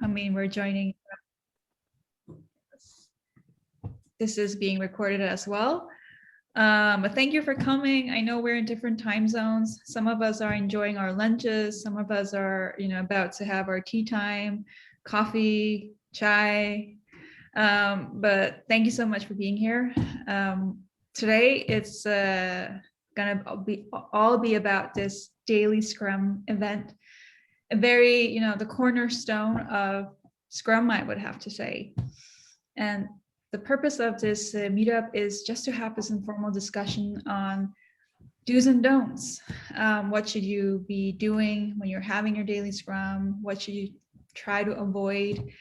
we're joining. This is being recorded as well. But thank you for coming. I know we're in different time zones. Some of us are enjoying our lunches. Some of us are, about to have our tea time, coffee, chai. But thank you so much for being here. Today it's gonna all be about this Daily Scrum event, a very, the cornerstone of Scrum, I would have to say. And the purpose of this meetup is just to have this informal discussion on do's and don'ts. What should you be doing when you're having your daily Scrum? What should you try to avoid?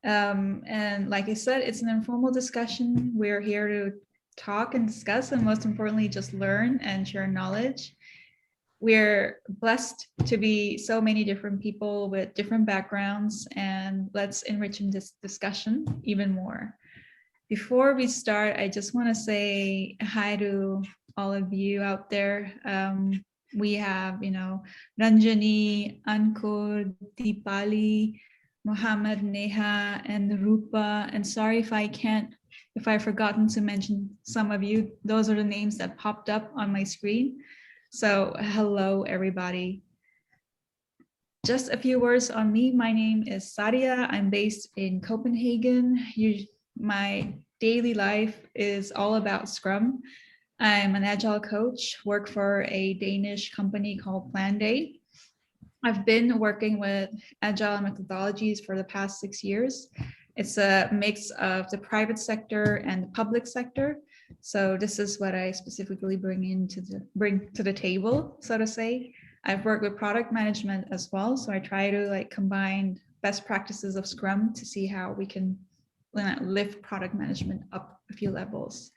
And like I said, it's an informal discussion. We're here to talk and discuss, and most importantly, just learn and share knowledge. We're blessed to be so many different people with different backgrounds, and let's enrich this discussion even more. Before we start, I just want to say hi to all of you out there. We have, Ranjani, Ankur, Deepali, Mohammed, Neha, and Rupa. And sorry if I've forgotten to mention some of you. Those are the names that popped up on my screen. So hello, everybody. Just a few words on me. My name is Sadia. I'm based in Copenhagen. My daily life is all about Scrum. I'm an Agile Coach, work for a Danish company called Planday. I've been working with Agile methodologies for the past 6 years. It's a mix of the private sector and the public sector. So this is what I specifically bring to the table, so to say. I've worked with product management as well. So I try to combine best practices of Scrum to see how we can lift product management up a few levels.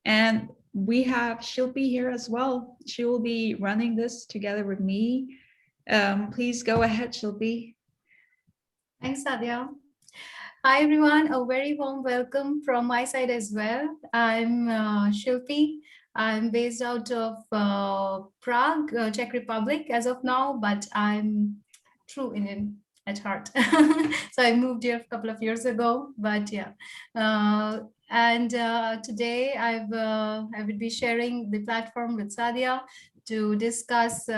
And we have Shilpi here as well. She will be running this together with me. Please go ahead, Shilpi. Thanks, Sadia. Hi, everyone. A very warm welcome from my side as well. I'm Shilpi. I'm based out of Prague, Czech Republic as of now, but I'm true Indian at heart. So I moved here a couple of years ago, but yeah. And today I will be sharing the platform with Sadia to discuss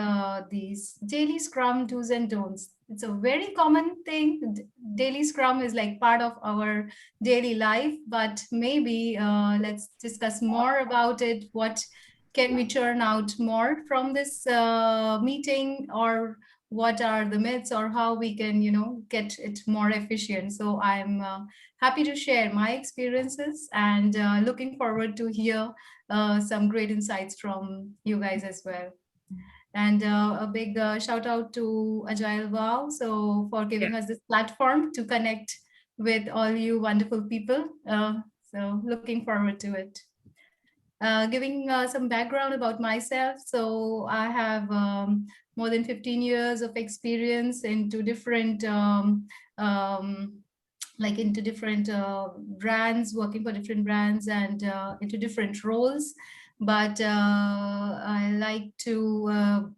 these daily Scrum do's and don'ts. It's a very common thing. Daily Scrum is like part of our daily life, but maybe let's discuss more about it. What can we churn out more from this meeting, or what are the myths, or how we can, get it more efficient. So I'm happy to share my experiences, and looking forward to hear some great insights from you guys as well. And a big shout out to Agilewow, so for giving us this platform to connect with all you wonderful people. So looking forward to it. Giving some background about myself. So I have more than 15 years of experience into different brands, working for different brands, and into different roles. But I like to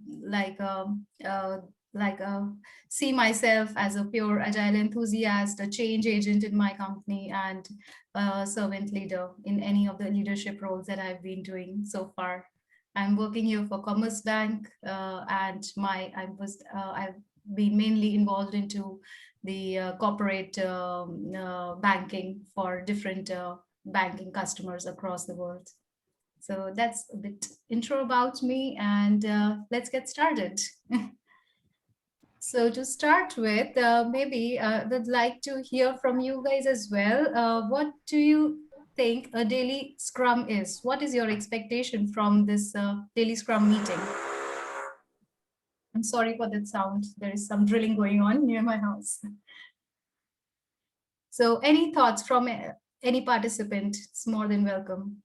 see myself as a pure agile enthusiast, a change agent in my company, and a servant leader in any of the leadership roles that I've been doing so far. I'm working here for Commerce Bank, and I've been mainly involved into the corporate banking for different banking customers across the world. So that's a bit intro about me, and let's get started. So to start with, maybe would like to hear from you guys as well. What do you think a daily Scrum is? What is your expectation from this daily Scrum meeting? I'm sorry for that sound. There is some drilling going on near my house. So any thoughts from any participant? It's more than welcome.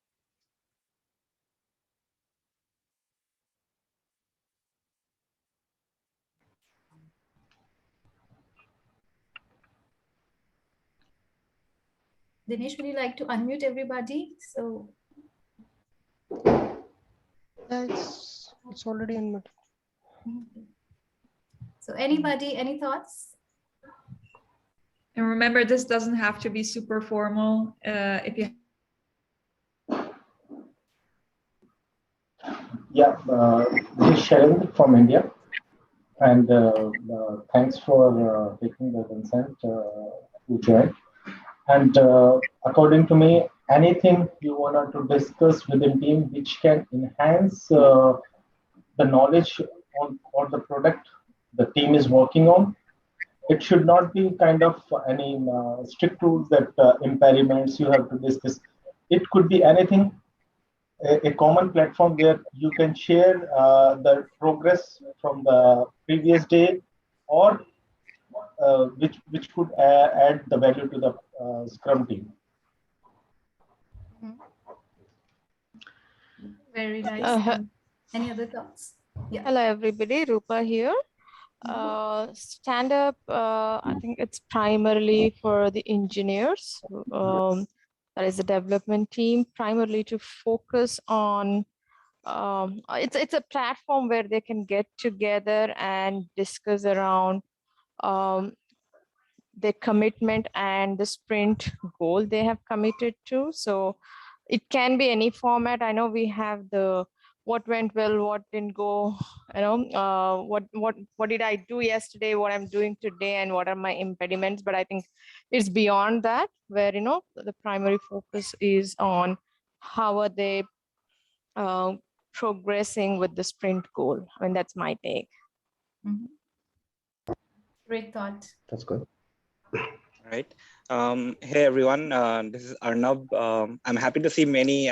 Dinesh, would you like to unmute everybody? So it's already unmuted. So anybody, any thoughts? And remember, this doesn't have to be super formal. If you Yeah, this is Sharon from India, and thanks for taking the consent to join. And according to me, anything you wanted to discuss within team which can enhance the knowledge on or the product the team is working on, it should not be kind of any strict rules that impediments you have to discuss. It could be anything, a common platform where you can share the progress from the previous day, or which could add the value to the Scrum team. Very nice. Any other thoughts? Yeah. Hello, everybody. Rupa here. Stand up, I think it's primarily for the engineers. That is the development team, primarily to focus on. It's a platform where they can get together and discuss around their commitment and the sprint goal they have committed to. So it can be any format. I know we have the what went well, what didn't go, what did I do yesterday, what I'm doing today, and what are my impediments. But I think it's beyond that, where the primary focus is on how are they progressing with the sprint goal. I mean, that's my take. Great thought. That's good. Right. Hey everyone, this is Arnab. I'm happy to see many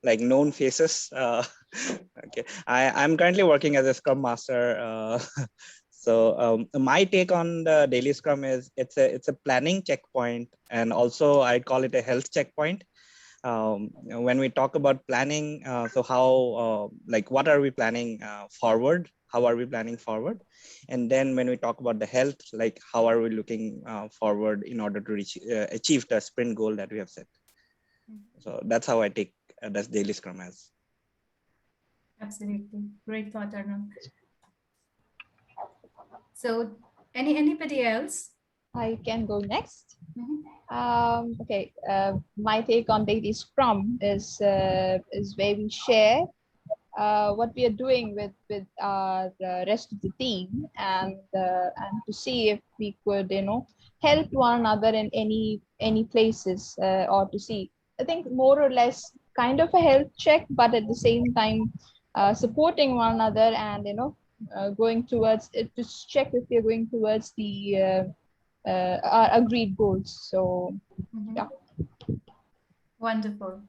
like known faces. Okay, I'm currently working as a Scrum Master. So my take on the daily Scrum is it's a planning checkpoint, and also I call it a health checkpoint. When we talk about planning, so how like what are we planning forward? How are we planning forward? And then when we talk about the health, like how are we looking forward in order to reach achieve the sprint goal that we have set? So that's how I take this daily Scrum as. Absolutely, great thought, Arnab. So, anybody else? I can go next. Okay, my take on daily Scrum is where we share what we are doing with our rest of the team, and to see if we could help one another in any places, or to see, I think, more or less kind of a health check, but at the same time supporting one another, and going towards it to check if we're going towards the our agreed goals. So yeah. Wonderful.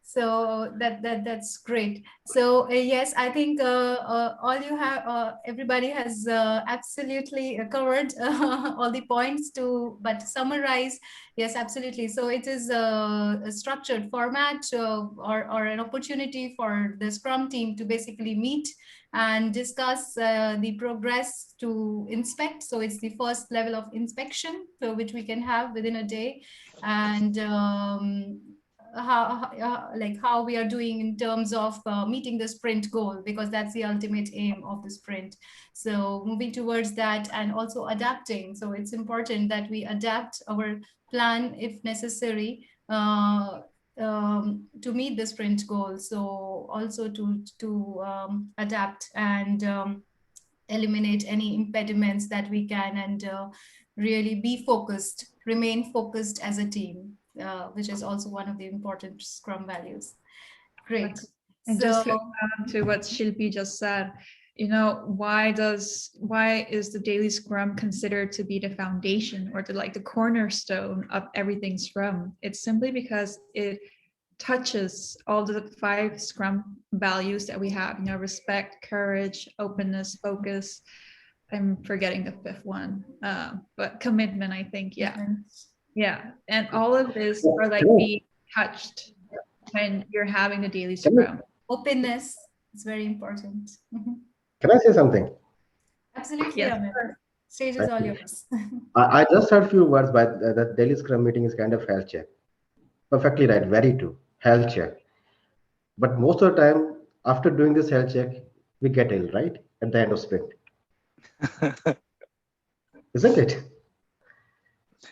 So that's great. So yes, I think all you have, everybody has absolutely covered all the points but summarize, yes, absolutely. So it is a structured format or an opportunity for the Scrum team to basically meet and discuss the progress to inspect. So it's the first level of inspection, so which we can have within a day, and how we are doing in terms of meeting the sprint goal, because that's the ultimate aim of the sprint. So moving towards that, and also adapting. So it's important that we adapt our plan if necessary to meet the sprint goal. So also to adapt and eliminate any impediments that we can, and really be focused, remain focused as a team, which is also one of the important Scrum values. Great. And so, just to add to what Shilpi just said, why is the daily Scrum considered to be the foundation or the cornerstone of everything Scrum? It's simply because it touches all the 5 Scrum values that we have, respect, courage, openness, focus. I'm forgetting the 5th one, but commitment, I think. Yeah. And all of this are being touched when you're having the daily Scrum. Openness is very important. Can I say something? Absolutely. Yes. Stage is all yours. I just heard a few words, but the daily Scrum meeting is kind of health check. Perfectly right, very true, health check. But most of the time, after doing this health check, we get ill, right? At the end of sprint. Isn't it?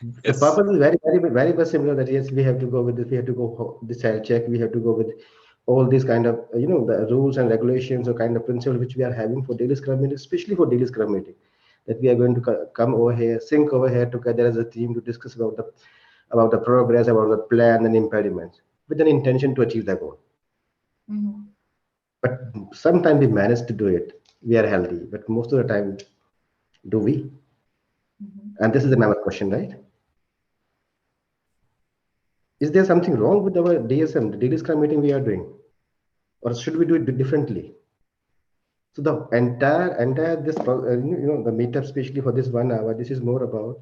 The Yes. purpose is very much similar. That yes, we have to go with this. We have to go this health check. We have to go with all these kind of the rules and regulations or kind of principles which we are having for daily scrum meeting, especially for daily scrum meeting. That we are going to come over here, sync over here together as a team to discuss about the progress, about the plan and impediments, with an intention to achieve the goal. Mhm. But sometimes we manage to do it. We are healthy, but most of the time, do we? Mhm. And this is another question, right? Is there something wrong with our DSM, the daily scrum meeting we are doing, or should we do it differently? So the entire this the meetup, especially for this 1 hour, this is more about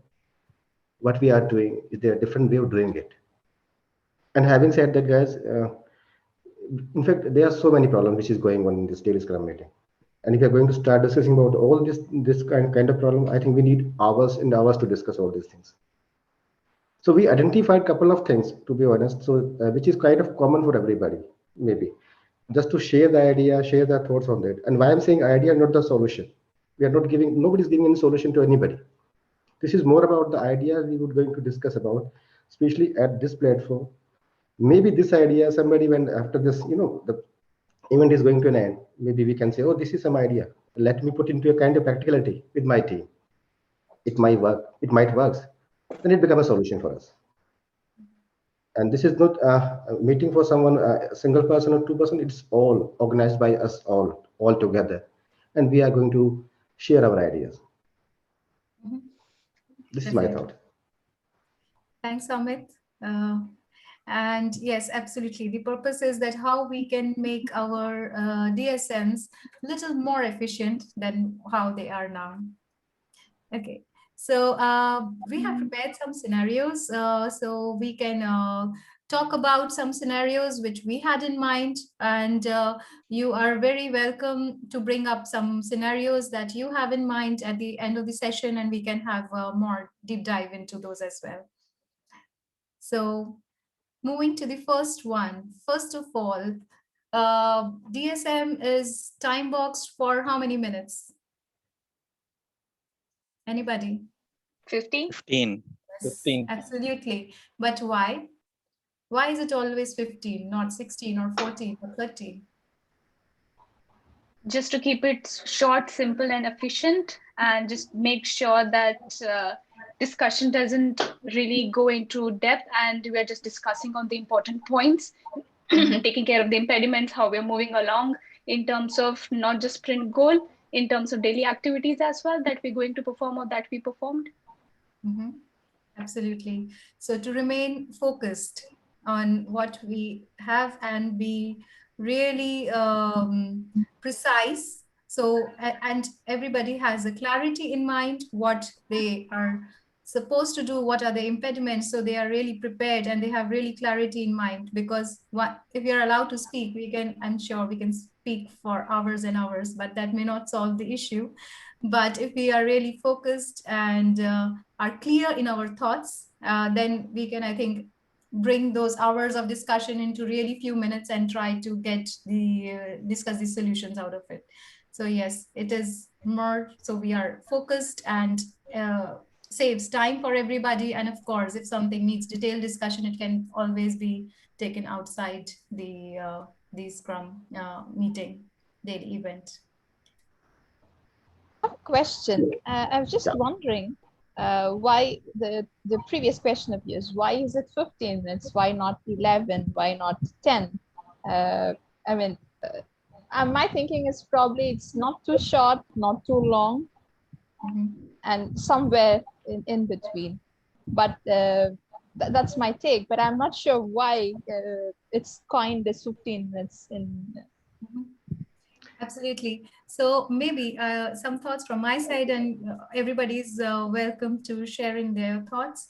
what we are doing. Is there a different way of doing it? And having said that, guys, in fact, there are so many problems which is going on in this daily scrum meeting. And if you're going to start discussing about all this kind of problem, I think we need hours and hours to discuss all these things. So we identified a couple of things, to be honest, so which is kind of common for everybody, maybe. Just to share the idea, share their thoughts on that. And why I'm saying idea, not the solution. We are not giving, nobody's giving any solution to anybody. This is more about the idea we would going to discuss about, especially at this platform. Maybe this idea, somebody when after this, the event is going to an end, maybe we can say, oh, this is some idea. Let me put into a kind of practicality with my team. It might work. It might work. Then it becomes a solution for us. And this is not a meeting for someone, a single person or 2 person. It's all organized by us all together. And we are going to share our ideas. Mhm. This is my Definitely. thought. Thanks, Amit. And yes, absolutely. The purpose is that how we can make our DSMs little more efficient than how they are now. Okay. So we have prepared some scenarios. So we can talk about some scenarios which we had in mind. And you are very welcome to bring up some scenarios that you have in mind at the end of the session, and we can have more deep dive into those as well. So moving to the first one, first of all, DSM is time boxed for how many minutes? Anybody? 15. 15. Yes, 15. absolutely. But why? Why is it always 15, not 16 or 14 or 13? Just to keep it short, simple, and efficient, and just make sure that discussion doesn't really go into depth, and we're just discussing on the important points, taking care of the impediments, how we're moving along in terms of not just sprint goal, in terms of daily activities as well that we're going to perform or that we performed. Mm-hmm. Absolutely. So to remain focused on what we have and be really precise. So, and everybody has a clarity in mind what they are supposed to do, what are the impediments. So they are really prepared and they have really clarity in mind, because if you're allowed to speak, I'm sure we can speak for hours and hours, but that may not solve the issue. But if we are really focused and are clear in our thoughts, then we can, I think, bring those hours of discussion into really few minutes and try to get discuss the solutions out of it. So yes, it is more, so we are focused and saves time for everybody. And of course, if something needs detailed discussion, it can always be taken outside the Scrum meeting daily event. Question. I was just Yeah. wondering why the previous question of yours, why is it 15 minutes? Why not 11? Why not 10? I mean, my thinking is probably it's not too short, not too long, and somewhere in between. But that's my take. But I'm not sure why it's coined as 15 minutes in. Absolutely. So maybe some thoughts from my side, and everybody's welcome to sharing their thoughts.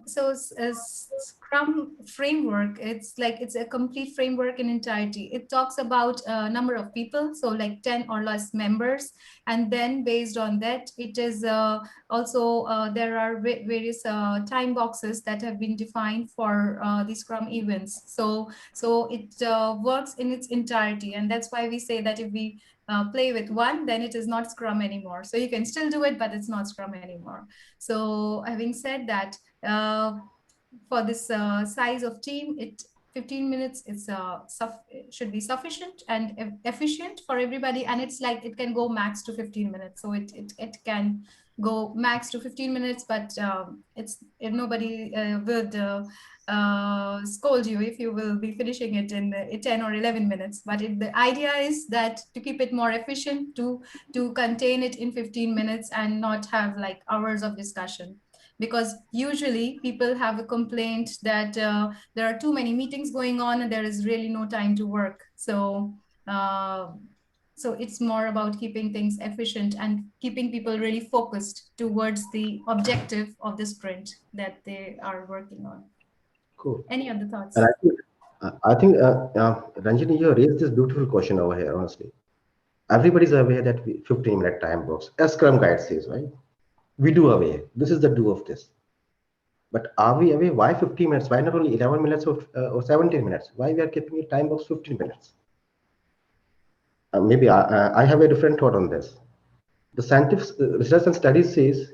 So Scrum framework, it's a complete framework in entirety. It talks about a number of people, so like 10 or less members. And then based on that, it is also there are various time boxes that have been defined for the Scrum events. So it works in its entirety, and that's why we say that if we play with one, then it is not Scrum anymore. So you can still do it, but it's not Scrum anymore. So having said that, for this size of team, 15 minutes is should be sufficient and efficient for everybody. And it's like it can go max to 15 minutes. So it can go max to 15 minutes, but nobody would scold you if you will be finishing it in 10 or 11 minutes. But the idea is that to keep it more efficient, to contain it in 15 minutes and not have like hours of discussion. Because usually people have a complaint that there are too many meetings going on and there is really no time to work. So so it's more about keeping things efficient and keeping people really focused towards the objective of the sprint that they are working on. Cool. Any other thoughts? And I think Ranjini, you raised this beautiful question over here, honestly. Everybody's aware that 15-minute time box, as Scrum Guide says, right? We do aware. This is the do of this. But are we aware why 15 minutes? Why not only 11 minutes or 17 minutes? Why we are keeping a time box 15 minutes? Maybe I have a different thought on this. The scientific research and studies says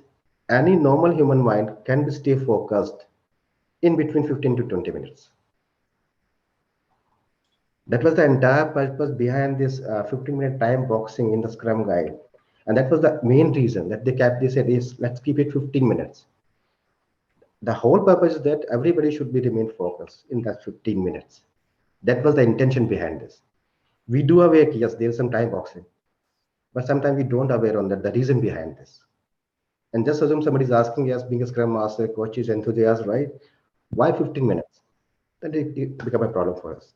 any normal human mind can be stay focused in between 15 to 20 minutes. That was the entire purpose behind this 15-minute time boxing in the Scrum Guide. And that was the main reason that they said is let's keep it 15 minutes. The whole purpose is that everybody should be remain focused in that 15 minutes. That was the intention behind this. We do aware, yes, there's some time boxing, but sometimes we don't aware on that, the reason behind this. And just assume somebody's asking, yes, being a Scrum Master, coach is enthusiast, right? Why 15 minutes? Then it become a problem for us.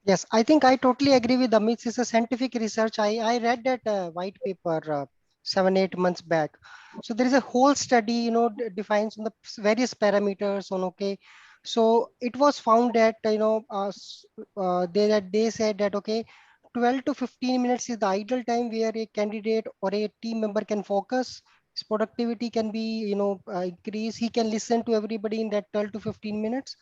Yes, I think I totally agree with Amit. It's a scientific research. I read that white paper 7-8 months back. So there is a whole study, defines on the various parameters on, okay. So it was found that, they said that, okay, 12 to 15 minutes is the ideal time where a candidate or a team member can focus. His productivity can be, increased. He can listen to everybody in that 12 to 15 minutes.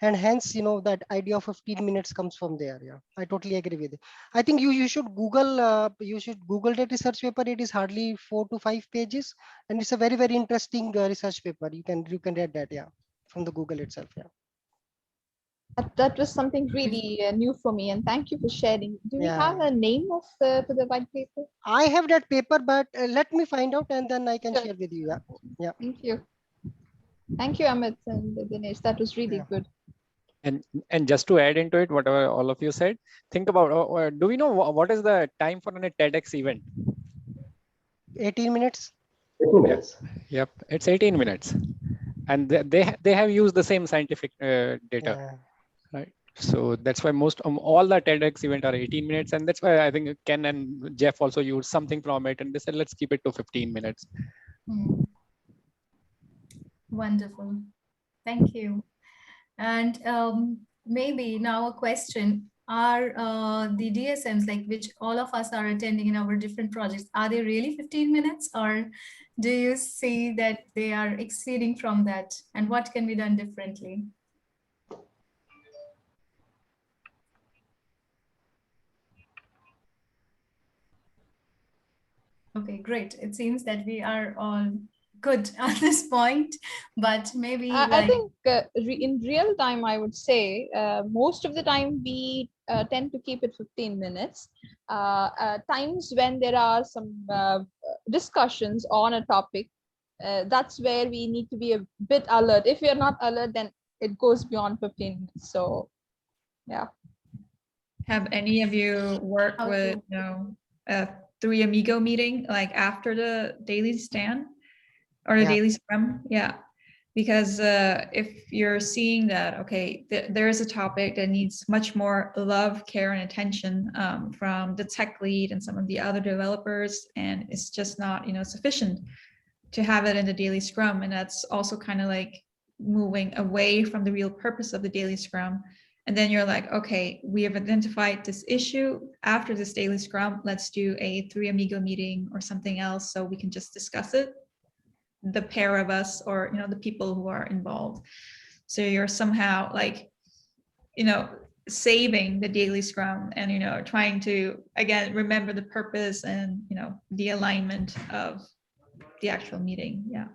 And hence, that idea of 15 minutes comes from there. Yeah, I totally agree with it. I think you should Google that research paper. It is hardly 4 to 5 pages, and it's a very, very interesting research paper. You can read that, yeah, from the Google itself. Yeah. That was something really new for me, and thank you for sharing. Do we have a name of the white paper? I have that paper, but let me find out and then I can share with you. Yeah. Yeah. Thank you. Thank you, Amit and Dinesh. That was really good. And just to add into it, whatever all of you said, think about, do we know what is the time for a Tedx event? 18 minutes. 18 minutes. Yep, it's 18 minutes. And they have used the same scientific data, right? So that's why most all the Tedx event are 18 minutes. And that's why I think Ken and Jeff also used something from it. And they said, let's keep it to 15 minutes. Wonderful. Thank you. And maybe now a question, are the DSMs, like which all of us are attending in our different projects, are they really 15 minutes or do you see that they are exceeding from that, and what can be done differently? Okay, great. It seems that we are all good at this point, but maybe I think in real time, I would say most of the time we tend to keep it 15 minutes. Times when there are some discussions on a topic, that's where we need to be a bit alert. If you're not alert, then it goes beyond 15 minutes. So yeah. Have any of you worked with a 3 Amigo meeting, like after the daily stand or the daily scrum? Yeah, because if you're seeing that, okay, there is a topic that needs much more love, care, and attention from the tech lead and some of the other developers, and it's just not, sufficient to have it in the daily scrum. And that's also kind of like moving away from the real purpose of the daily scrum. And then you're like, okay, we have identified this issue. After this daily scrum, let's do a 3 Amigo meeting or something else so we can just discuss it, the pair of us or, the people who are involved. So you're somehow like, saving the daily scrum and, you know, trying to, again, remember the purpose and, you know, the alignment of the actual meeting. Yeah.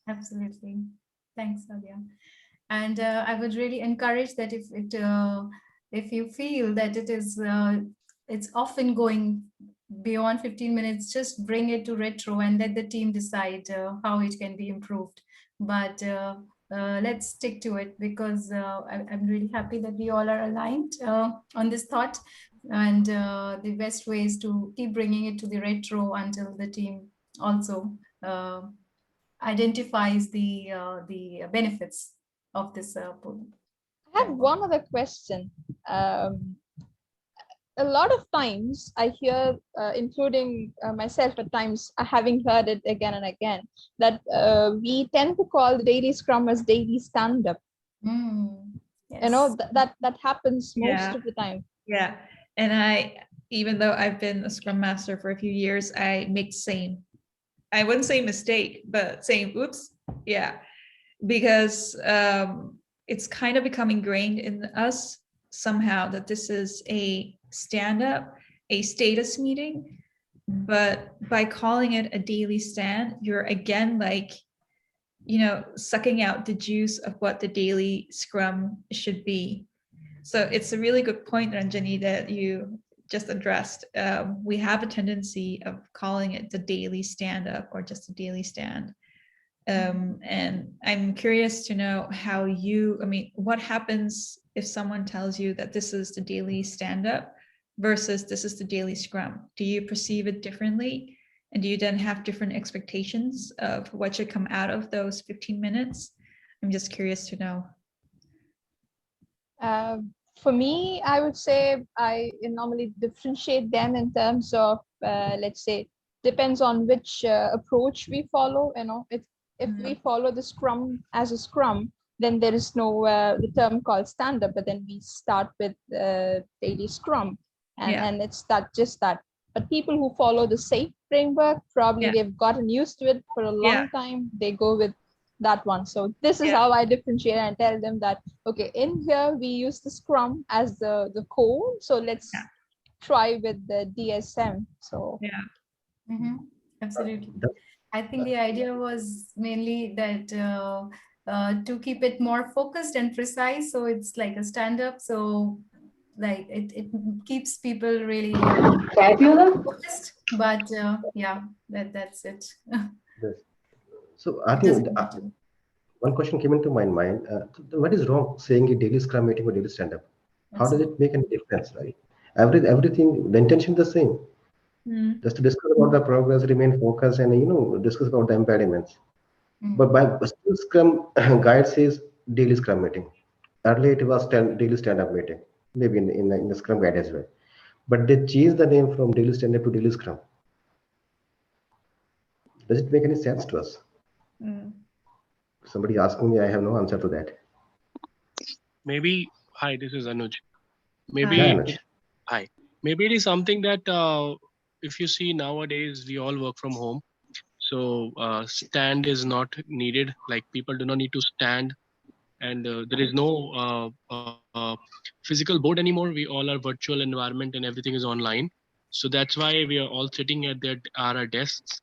Absolutely. Thanks, Nadia. And I would really encourage that if you feel that it's often going beyond 15 minutes, just bring it to retro and let the team decide how it can be improved. But let's stick to it, because I'm really happy that we all are aligned on this thought. And the best way is to keep bringing it to the retro until the team also identifies the benefits of this program. I have one other question. A lot of times I hear, including myself at times, having heard it again and again, that we tend to call the daily scrum as daily stand-up. Yes. You know, that happens most of the time. Yeah. And even though I've been a Scrum Master for a few years, I make same. I wouldn't say mistake, but saying, oops, yeah. Because it's kind of become ingrained in us somehow that this is a stand-up, a status meeting, but by calling it a daily stand, you're again like, you know, sucking out the juice of what the daily scrum should be. So it's a really good point, Ranjani, that you just addressed. We have a tendency of calling it the daily stand-up or just a daily stand. And I'm curious to know how what happens if someone tells you that this is the daily stand-up versus this is the daily scrum? Do you perceive it differently? And do you then have different expectations of what should come out of those 15 minutes? I'm just curious to know. For me, I would say I normally differentiate them in terms of, let's say, depends on which approach we follow. You know, if we follow the scrum as a scrum, then there is no the term called stand-up, but then we start with daily scrum, and it's just that. But people who follow the SAFe framework, probably they've gotten used to it for a long time. They go with that one. So this is how I differentiate and tell them that, okay, in here we use the scrum as the core. So let's try with the DSM. So Absolutely. I think the idea was mainly that to keep it more focused and precise. So it's like a stand-up. So like it keeps people really focused. But yeah, that's it. So I think one question came into my mind. What is wrong saying a daily scrum meeting or daily stand-up? How does it make any difference, right? Everything, the intention is the same. Just to discuss about the progress, remain focused, and discuss about the impediments. But by still Scrum guide says daily Scrum meeting. Earlier it was daily stand-up meeting, maybe in the Scrum guide as well. But they changed the name from daily stand-up to daily Scrum. Does it make any sense to us? Somebody asking me, I have no answer to that. Maybe, hi, this is Anuj. Maybe, hi. Maybe it is something that if you see nowadays, we all work from home. So stand is not needed. Like people do not need to stand, and there is no physical board anymore. We all are virtual environment and everything is online. So that's why we are all sitting at our desks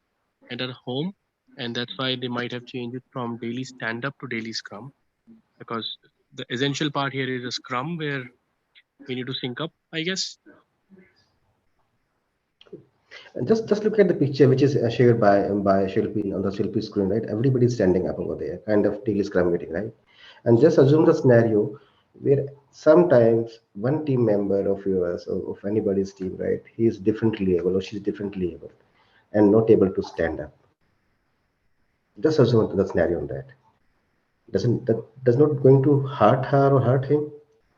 at our home. And that's why they might have changed it from daily stand-up to daily scrum, because the essential part here is a scrum where we need to sync up, I guess. And just look at the picture which is shared by Shilpi on the Shilpi screen, right? Everybody's standing up over there, kind of daily scrum meeting, right? And just assume the scenario where sometimes one team member of yours or of anybody's team, right? He is differently able or she's differently able and not able to stand up. Just assume the scenario on that. Does not going to hurt her or hurt him?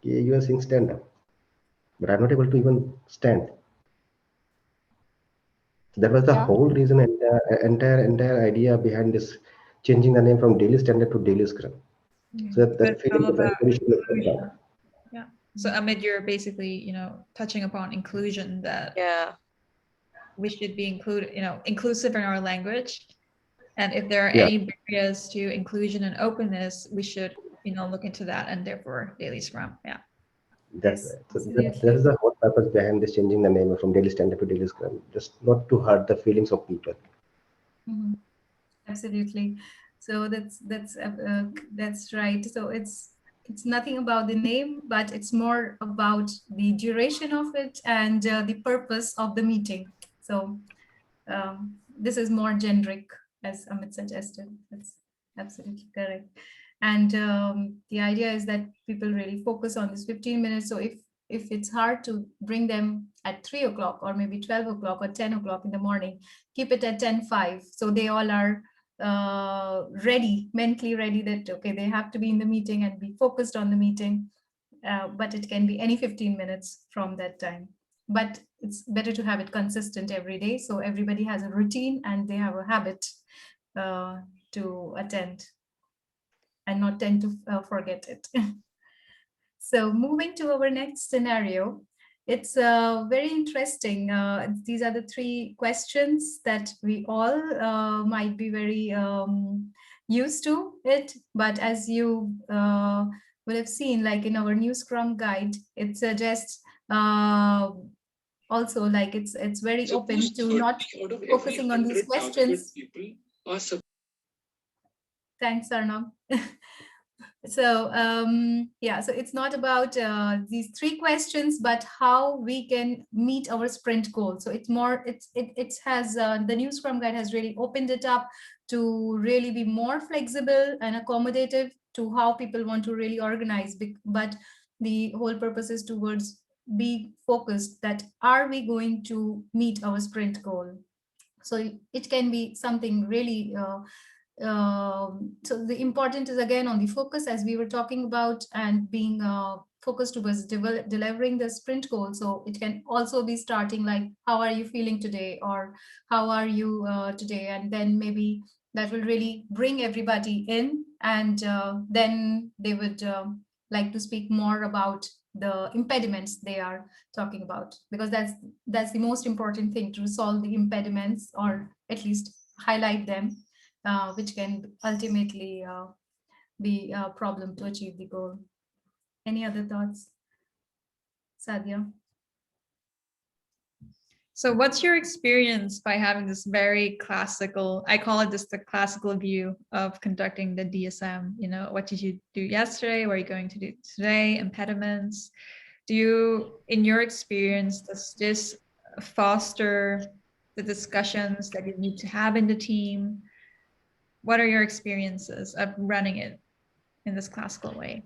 You are saying stand up, but I'm not able to even stand. That was the whole reason and entire idea behind this changing the name from daily standard to daily scrum. So that feeling of everybody should look down. Yeah. So Amit, you're basically, touching upon inclusion, that we should be inclusive in our language. And if there are any barriers to inclusion and openness, we should, look into that, and therefore daily scrum. Yeah. That's Yes, right. So absolutely. that is the whole purpose behind this changing the name from Daily Stand Up to Daily Scrum, just not to hurt the feelings of people. Mhm. Absolutely. So that's right. So it's nothing about the name, but it's more about the duration of it and the purpose of the meeting. So this is more generic, as Amit suggested. That's absolutely correct. And the idea is that people really focus on this 15 minutes. So if it's hard to bring them at 3 o'clock or maybe 12 o'clock or 10 o'clock in the morning, keep it at 10:05. So they all are ready, mentally ready that, okay, they have to be in the meeting and be focused on the meeting. But it can be any 15 minutes from that time. But it's better to have it consistent every day. So everybody has a routine and they have a habit to attend and not tend to forget it. So moving to our next scenario, it's very interesting. These are the three questions that we all might be very used to it. But as you would have seen, like in our new Scrum guide, it suggests also like it's very open to not focusing on these questions. Thanks, Arnab. So yeah, so it's not about these three questions, but how we can meet our sprint goal. So it's more, it has the new Scrum guide has really opened it up to really be more flexible and accommodative to how people want to really organize. But the whole purpose is towards be focused that are we going to meet our sprint goal? So it can be something really so the important is again on the focus, as we were talking about, and being focused towards delivering the sprint goal. So it can also be starting like, how are you feeling today, or how are you today, and then maybe that will really bring everybody in, and then they would like to speak more about the impediments they are talking about, because that's the most important thing, to resolve the impediments or at least highlight them, which can ultimately be a problem to achieve the goal. Any other thoughts, Sadia? So what's your experience by having this very classical, I call it just the classical view of conducting the DSM? You know, what did you do yesterday? What are you going to do today? Impediments. Do you, in your experience, does this foster the discussions that you need to have in the team? What are your experiences of running it in this classical way?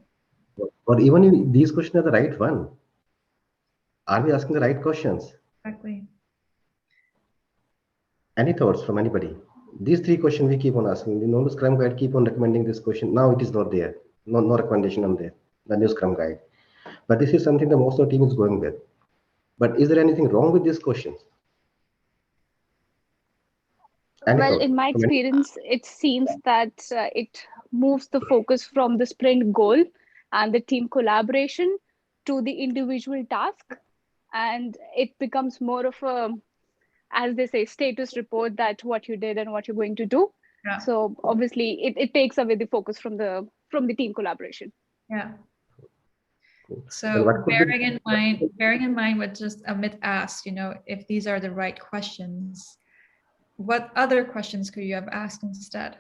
Or even if these questions are the right one. Are we asking the right questions? Exactly. Any thoughts from anybody? These three questions we keep on asking. The new Scrum guide keep on recommending this question. Now it is not there. No recommendation on there. The new Scrum guide. But this is something that most of the team is going with. But is there anything wrong with these questions? Well, in my experience, it seems that it moves the focus from the sprint goal and the team collaboration to the individual task. And it becomes more of a, as they say, status report, that what you did and what you're going to do. Yeah. So obviously it takes away the focus from the team collaboration. Yeah. So bearing in mind what just Amit asked, you know, if these are the right questions, what other questions could you have asked instead?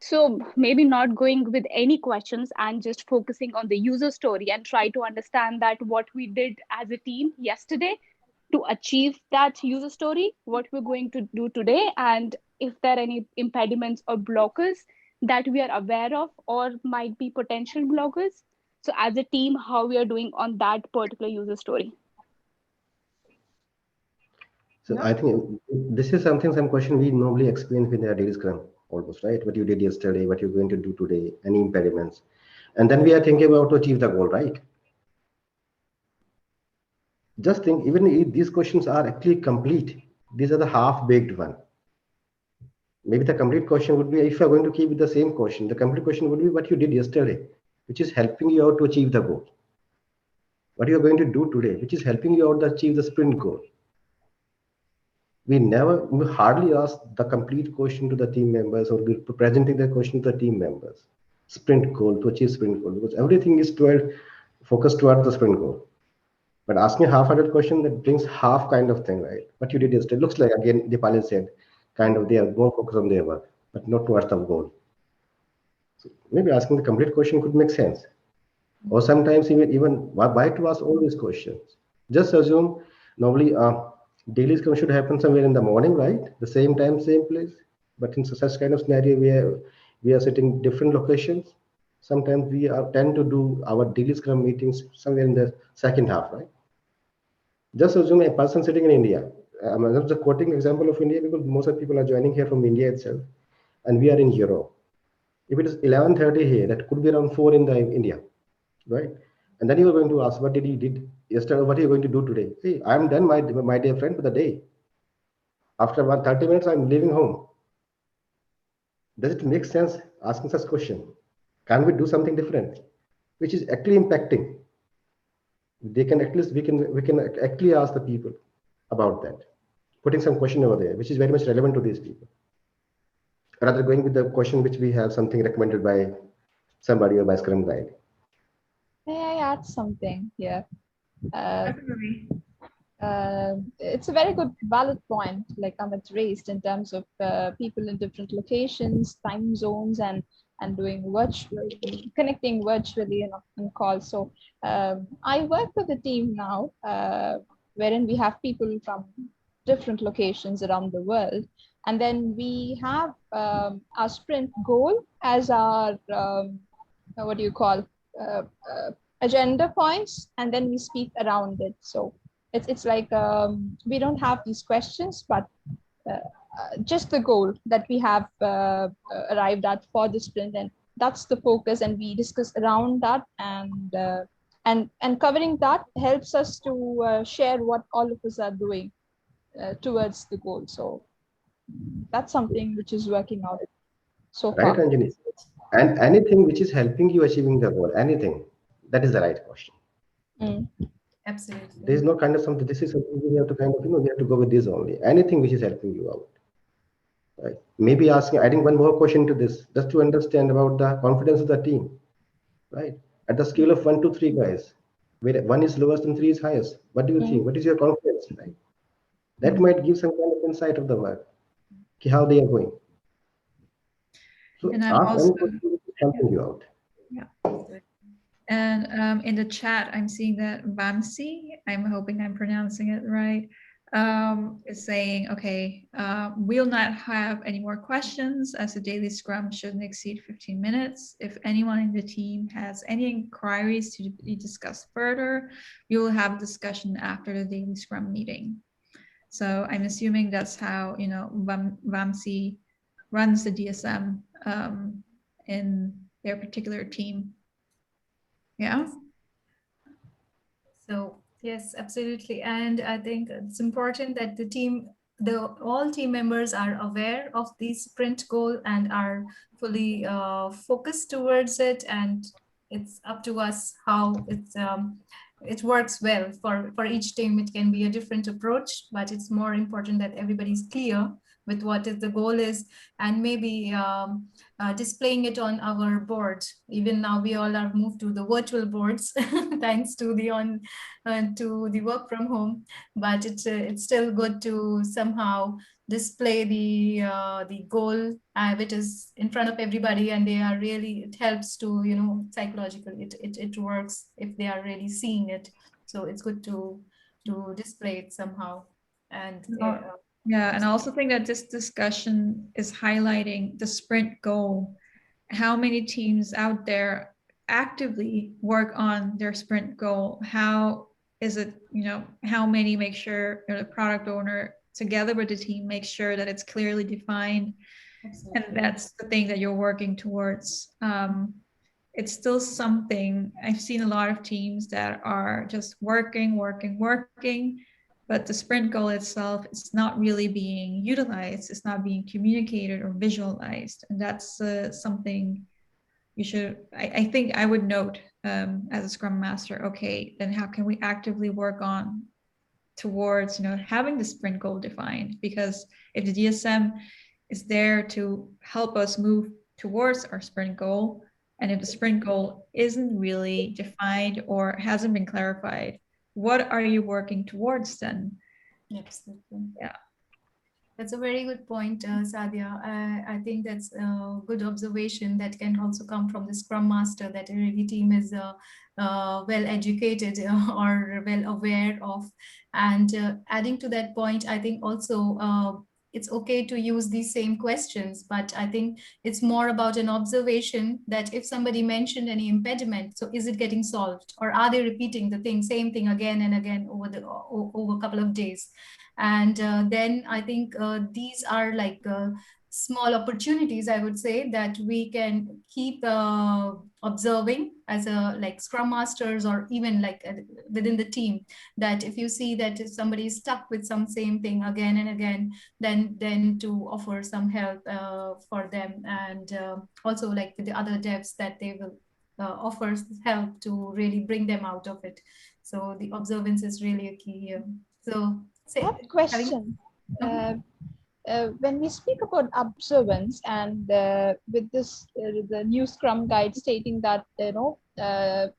So maybe not going with any questions and just focusing on the user story and try to understand that what we did as a team yesterday to achieve that user story, what we're going to do today, and if there are any impediments or blockers that we are aware of or might be potential blockers. So as a team, how we are doing on that particular user story. So I think this is some question we normally explain with our daily Scrum almost, right? What you did yesterday, what you're going to do today, any impediments. And then we are thinking about to achieve the goal, right? Just think, even if these questions are actually complete, these are the half-baked one. Maybe the complete question would be, if you're going to keep with the same question, the complete question would be what you did yesterday, which is helping you out to achieve the goal. What you're going to do today, which is helping you out to achieve the sprint goal. We hardly ask the complete question to the team members, or we're presenting the question to the team members. Sprint goal, to achieve sprint goal, because everything is told focus towards the sprint goal. But asking a half-hearted question that brings half kind of thing, right? What you did is, it looks like, again, Dipali said, kind of they are more focused on their work, but not towards the goal. So maybe asking the complete question could make sense. Or sometimes even why to ask all these questions? Just assume normally daily scrum should happen somewhere in the morning, right? The same time, same place. But in such kind of scenario where we are sitting different locations, sometimes we tend to do our daily scrum meetings somewhere in the second half, right? Just assume a person sitting in India. I'm just quoting example of India because most of the people are joining here from India itself, and we are in Europe. If it is 11:30 here, that could be around 4 in the India, right? And then you are going to ask, what did he did yesterday? What are you going to do today? Hey, I'm done, my dear friend, for the day. After 30 minutes, I'm leaving home. Does it make sense asking such question? Can we do something different, which is actually impacting? They can at least we can actually ask the people about that, putting some question over there, which is very much relevant to these people, rather going with the question which we have something recommended by somebody or by Scrum Guide. May I add something here? Definitely. It's a very good valid point, like Amit raised, in terms of people in different locations, time zones, and doing virtual, connecting virtually on calls. So I work with a team now, wherein we have people from different locations around the world, and then we have our sprint goal as our what do you call agenda points, and then we speak around it. So it's like we don't have these questions, but just the goal that we have arrived at for the sprint, and that's the focus, and we discuss around that, and covering that helps us to share what all of us are doing towards the goal. So that's something which is working out so far. Right, Anjali? And anything which is helping you achieving the goal, anything, that is the right question. Absolutely. There is no kind of something, this is something we have to kind of, we have to go with this only. Anything which is helping you out. Right? Maybe adding one more question to this, just to understand about the confidence of the team. Right? At the scale of 1 to 3 guys, where 1 is lowest and 3 is highest. What do you think? What is your confidence? Right? That might give some kind of insight of the work, how they are going. So And I'm ask also helping you out. Yeah. And in the chat, I'm seeing that Vamsi, I'm hoping I'm pronouncing it right, is saying, okay, we'll not have any more questions as the daily scrum shouldn't exceed 15 minutes. If anyone in the team has any inquiries to be discussed further, we will have a discussion after the daily scrum meeting. So I'm assuming that's how, Vamsi runs the DSM in their particular team. Yeah. So yes, absolutely. And I think it's important that all team members are aware of the sprint goal and are fully focused towards it. And it's up to us how it works well for each team. It can be a different approach, but it's more important that everybody's clear with what is the goal is, and maybe displaying it on our board. Even now we all are moved to the virtual boards thanks to the work from home, but it's still good to somehow display the goal which is in front of everybody, and they are really, it helps to psychologically it works if they are really seeing it. So it's good to display it somehow. And yeah, and I also think that this discussion is highlighting the sprint goal. How many teams out there actively work on their sprint goal? How is it, how many make sure the product owner together with the team makes sure that it's clearly defined. Absolutely. And that's the thing that you're working towards. It's still something, I've seen a lot of teams that are just working, but the sprint goal itself is not really being utilized. It's not being communicated or visualized. And that's something you should, I think I would note as a Scrum Master, okay, then how can we actively work on towards, having the sprint goal defined? Because if the DSM is there to help us move towards our sprint goal, And if the sprint goal isn't really defined or hasn't been clarified, what are you working towards then? Absolutely. Yeah. That's a very good point, Sadia. I think that's a good observation that can also come from the Scrum Master, that every team is well educated or well aware of. And adding to that point, I think also it's okay to use these same questions, but I think it's more about an observation that if somebody mentioned any impediment, so is it getting solved, or are they repeating the same thing again and again over a couple of days? And then I think these are like small opportunities, I would say, that we can keep observing as a like Scrum Masters, or even like within the team, that if you see that if somebody is stuck with some same thing again and again, then to offer some help for them. And also like with the other devs, that they will offer help to really bring them out of it. So the observance is really a key here. So I have a question. When we speak about observance, and with this the new Scrum guide stating that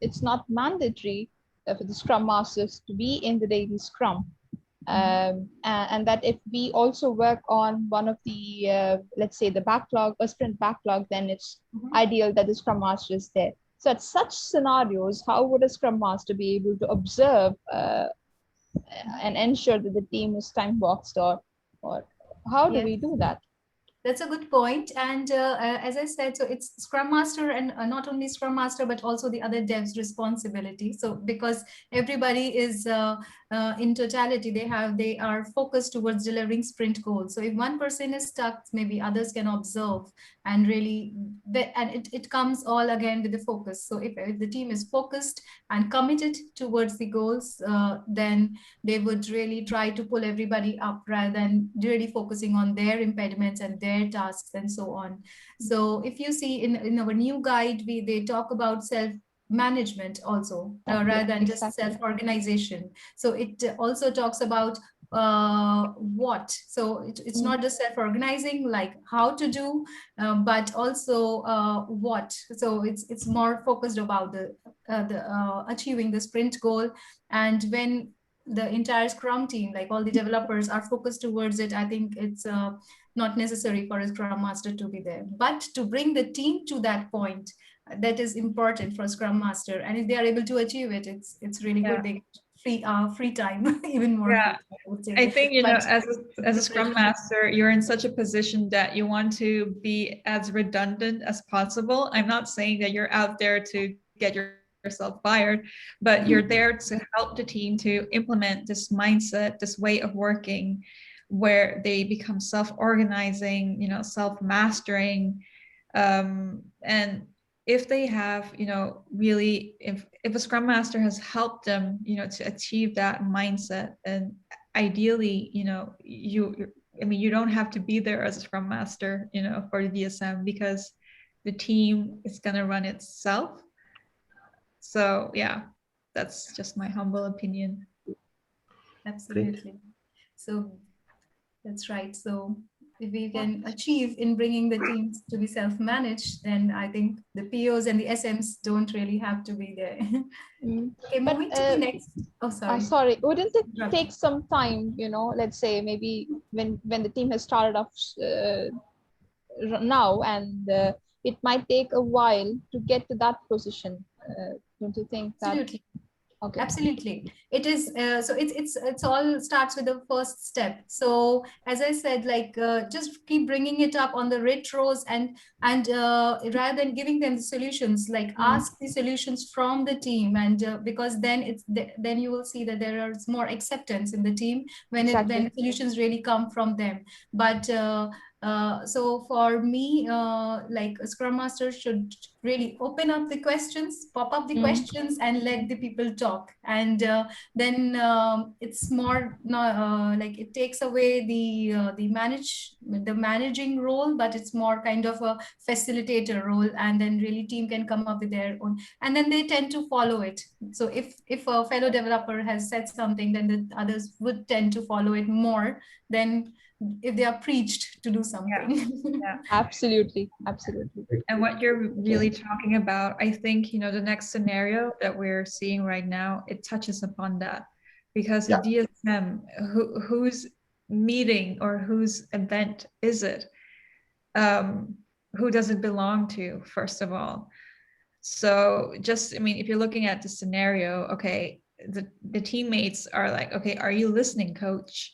it's not mandatory for the Scrum Masters to be in the daily Scrum, and that if we also work on one of the let's say the backlog or sprint backlog, then it's ideal that the Scrum Master is there. So at such scenarios, how would a Scrum Master be able to observe and ensure that the team is time boxed, or how do we do that? That's a good point. And as I said, so it's Scrum Master, and not only Scrum Master, but also the other devs' responsibility. So because everybody is in totality, they are focused towards delivering sprint goals. So if one person is stuck, maybe others can observe and really, and it comes all again with the focus. So if the team is focused and committed towards the goals, then they would really try to pull everybody up rather than really focusing on their impediments and their tasks and so on. So if you see in our new guide, they talk about self-management also, rather than just self-organization. So it also talks about what. So it's not just self-organizing, like how to do, but also what. So it's more focused about the achieving the sprint goal. And when the entire Scrum team, like all the developers, are focused towards it, I think it's not necessary for a Scrum Master to be there. But to bring the team to that point, that is important for a Scrum Master. And if they are able to achieve it, it's really good. They free time, even more. Yeah. I think, as a Scrum Master, you're in such a position that you want to be as redundant as possible. I'm not saying that you're out there to get yourself fired, but you're there to help the team to implement this mindset, this way of working, where they become self-organizing, self-mastering. And if they have, really, if a Scrum Master has helped them, to achieve that mindset, then ideally, you don't have to be there as a Scrum Master, for the DSM, because the team is going to run itself. So yeah, that's just my humble opinion. Absolutely. So that's right. So if we can achieve in bringing the teams to be self-managed, then I think the POs and the SMs don't really have to be there. Okay, moving to the next. Oh, sorry. Sorry, wouldn't it take some time, let's say maybe when the team has started off now, and it might take a while to get to that position. Don't you think that? Absolutely. Okay. Absolutely. It is. So it's all starts with the first step. So as I said, like just keep bringing it up on the retros, and rather than giving them the solutions, like ask the solutions from the team, and because then then you will see that there is more acceptance in the team when when solutions really come from them. But so for me, like a Scrum Master should really open up the questions, pop up the questions, and let the people talk. And then it's more like it takes away the managing role, but it's more kind of a facilitator role. And then really team can come up with their own, and then they tend to follow it. So if a fellow developer has said something, then the others would tend to follow it more than if they are preached to do something. Yeah. Absolutely. Absolutely. And what you're really talking about, I think, you know, the next scenario that we're seeing right now, it touches upon that, because the DSM, whose meeting or whose event is it? Who does it belong to, first of all? So just, I mean, if you're looking at the scenario, okay, the teammates are like, okay, are you listening, coach?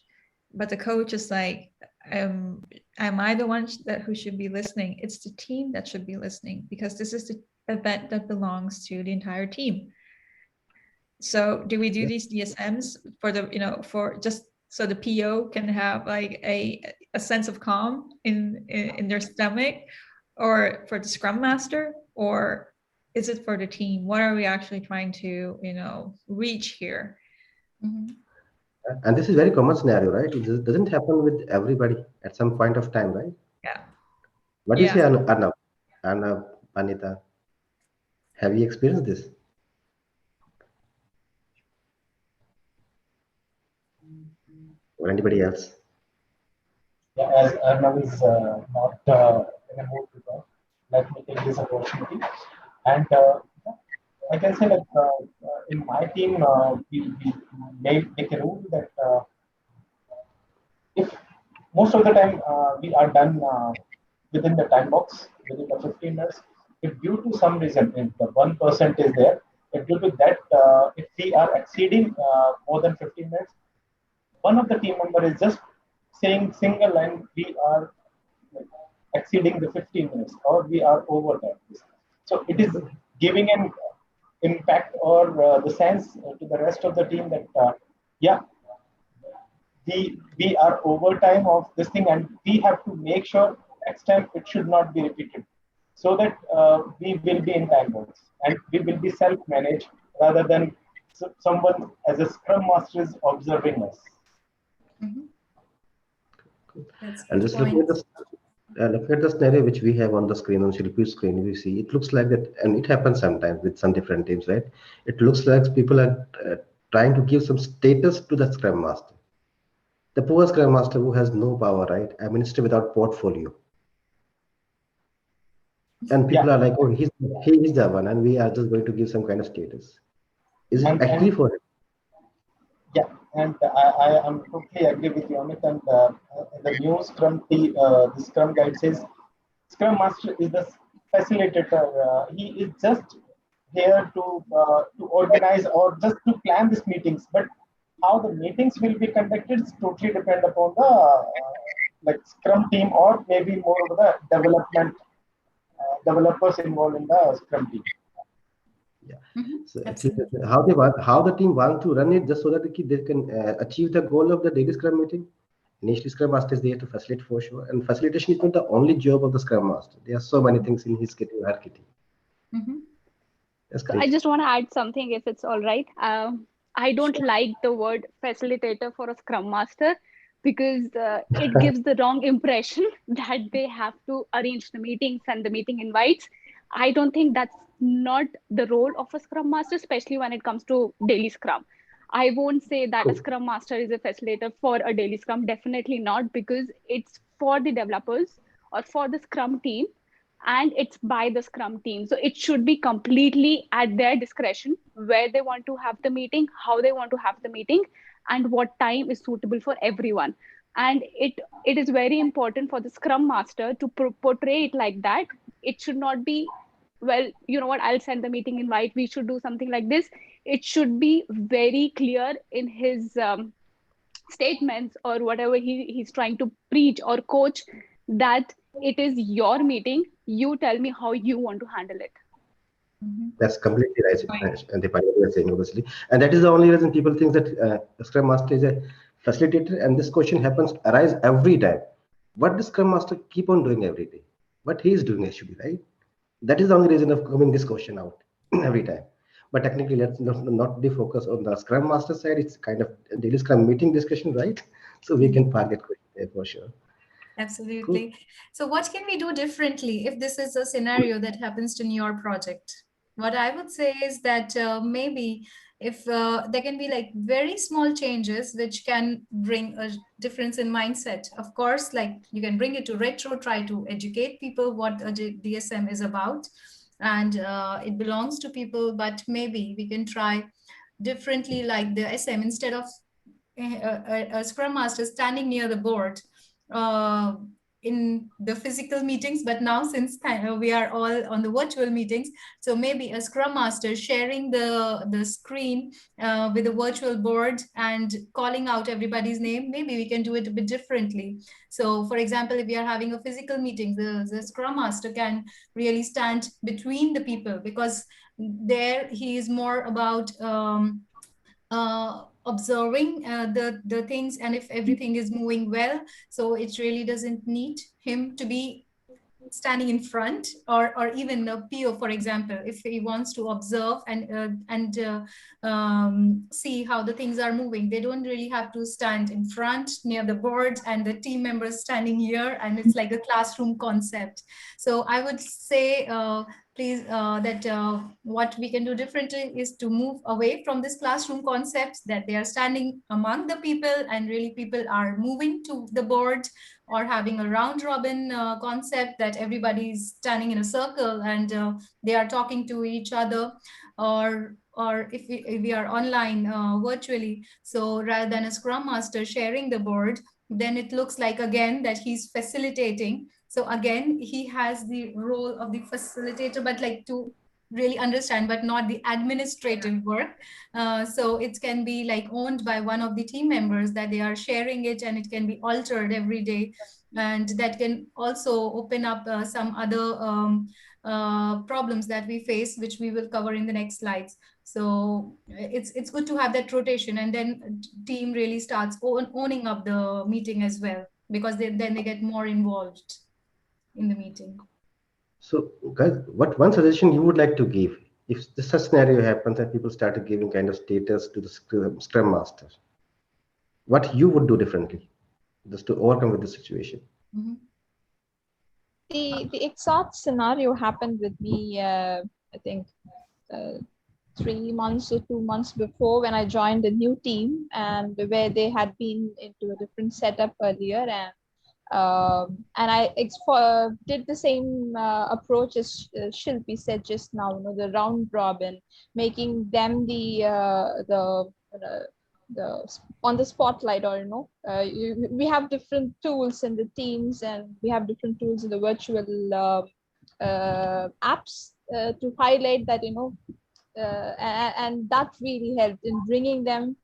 But the coach is like, am I the one who should be listening? It's the team that should be listening, because this is the event that belongs to the entire team. So do we do these DSMs for the, you know, for just so the PO can have like a sense of calm in their stomach, or for the Scrum Master, or is it for the team? What are we actually trying to, you know, reach here? And this is very common scenario, right? It doesn't happen with everybody at some point of time, right? Yeah. What do you say, Arnab, Anita? Have you experienced this? Or anybody else? Yeah, as Arnab is not in a mood to talk, let me take this opportunity. And I can say that in my team, we make a rule that if most of the time we are done within the time box, within the 15 minutes, if due to some reason, if the 1% is there, if due to that, if we are exceeding more than 15 minutes, one of the team member is just saying single line, we are exceeding the 15 minutes or we are over that. So it is giving an impact or the sense to the rest of the team that, yeah, we are over time of this thing, and we have to make sure next time it should not be repeated, so that we will be in time box and we will be self-managed rather than someone as a Scrum Master is observing us. And just looking at the scenario which we have on the screen, on Shilpi's screen, we see it looks like that, and it happens sometimes with some different teams, right? It looks like people are trying to give some status to the Scrum Master. The poor Scrum Master who has no power, right? A minister without portfolio. And people are like, oh, he is the one, and we are just going to give some kind of status. Is it actually for him? Yeah, and I am totally agree with you, Amit. And the new Scrum, the Scrum guide says, Scrum Master is the facilitator. He is just here to organize or just to plan these meetings. But how the meetings will be conducted is totally depend upon the like Scrum team, or maybe more of the developers involved in the Scrum team. Yeah. So actually, how the team wants to run it, just so that they can achieve the goal of the daily Scrum meeting. Initially, Scrum Master is there to facilitate for sure, and facilitation is not the only job of the Scrum Master. There are so many things in his hierarchy. That's great. I just want to add something, if it's all right. I don't like the word facilitator for a Scrum Master, because it gives the wrong impression that they have to arrange the meetings and the meeting invites. I don't think that's not the role of a Scrum Master, especially when it comes to daily Scrum. I won't say that a Scrum Master is a facilitator for a daily Scrum. Definitely not, because it's for the developers or for the Scrum team, and it's by the Scrum team. So it should be completely at their discretion where they want to have the meeting, how they want to have the meeting, and what time is suitable for everyone. And it is very important for the Scrum Master to portray it like that. It should not be, well, you know what, I'll send the meeting invite, we should do something like this. It should be very clear in his statements or whatever he's trying to preach or coach, that it is your meeting, you tell me how you want to handle it. That's completely right, and they are saying, obviously, and that is the only reason people think that Scrum Master is a facilitator. And this question arise every time. What does Scrum Master keep on doing every day? What he is doing actually, right? That is the only reason of coming this question out every time. But technically, let's not be focused on the Scrum Master side. It's kind of a daily Scrum meeting discussion, right? So we can park that question there for sure. Absolutely. Cool. So what can we do differently if this is a scenario that happens in your project? What I would say is that maybe if there can be like very small changes which can bring a difference in mindset. Of course, like you can bring it to retro, try to educate people what a DSM is about, and it belongs to people, but maybe we can try differently, like the SM, instead of a Scrum Master standing near the board in the physical meetings, but now since we are all on the virtual meetings, so maybe a Scrum Master sharing the screen with a virtual board and calling out everybody's name. Maybe we can do it a bit differently. So for example, if we are having a physical meeting, the Scrum Master can really stand between the people, because there he is more about observing the things, and if everything is moving well, so it really doesn't need him to be standing in front, or even a PO, for example, if he wants to observe and see how the things are moving, they don't really have to stand in front near the board and the team members standing here, and it's like a classroom concept. So I would say please that what we can do differently is to move away from this classroom concept, that they are standing among the people and really people are moving to the board, or having a round robin concept, that everybody is standing in a circle and they are talking to each other, or if we are online virtually, so rather than a Scrum Master sharing the board, then it looks like again that he's facilitating. So again, he has the role of the facilitator, but like to really understand, but not the administrative work. So it can be like owned by one of the team members, that they are sharing it and it can be altered every day. And that can also open up some other problems that we face, which we will cover in the next slides. So it's good to have that rotation, and then team really starts owning up the meeting as well, because then they get more involved in the meeting. So, guys, what one suggestion you would like to give if this such scenario happens and people started giving kind of status to the Scrum Master? What you would do differently just to overcome with the situation? Mm-hmm. The exact scenario happened with me, I think 3 months or 2 months before, when I joined a new team, and where they had been into a different setup earlier, and I did the same approach as Shilpi said just now, the round robin, making them the on the spotlight, or we have different tools in the teams, and we have different tools in the virtual apps to highlight that, and that really helped in bringing them,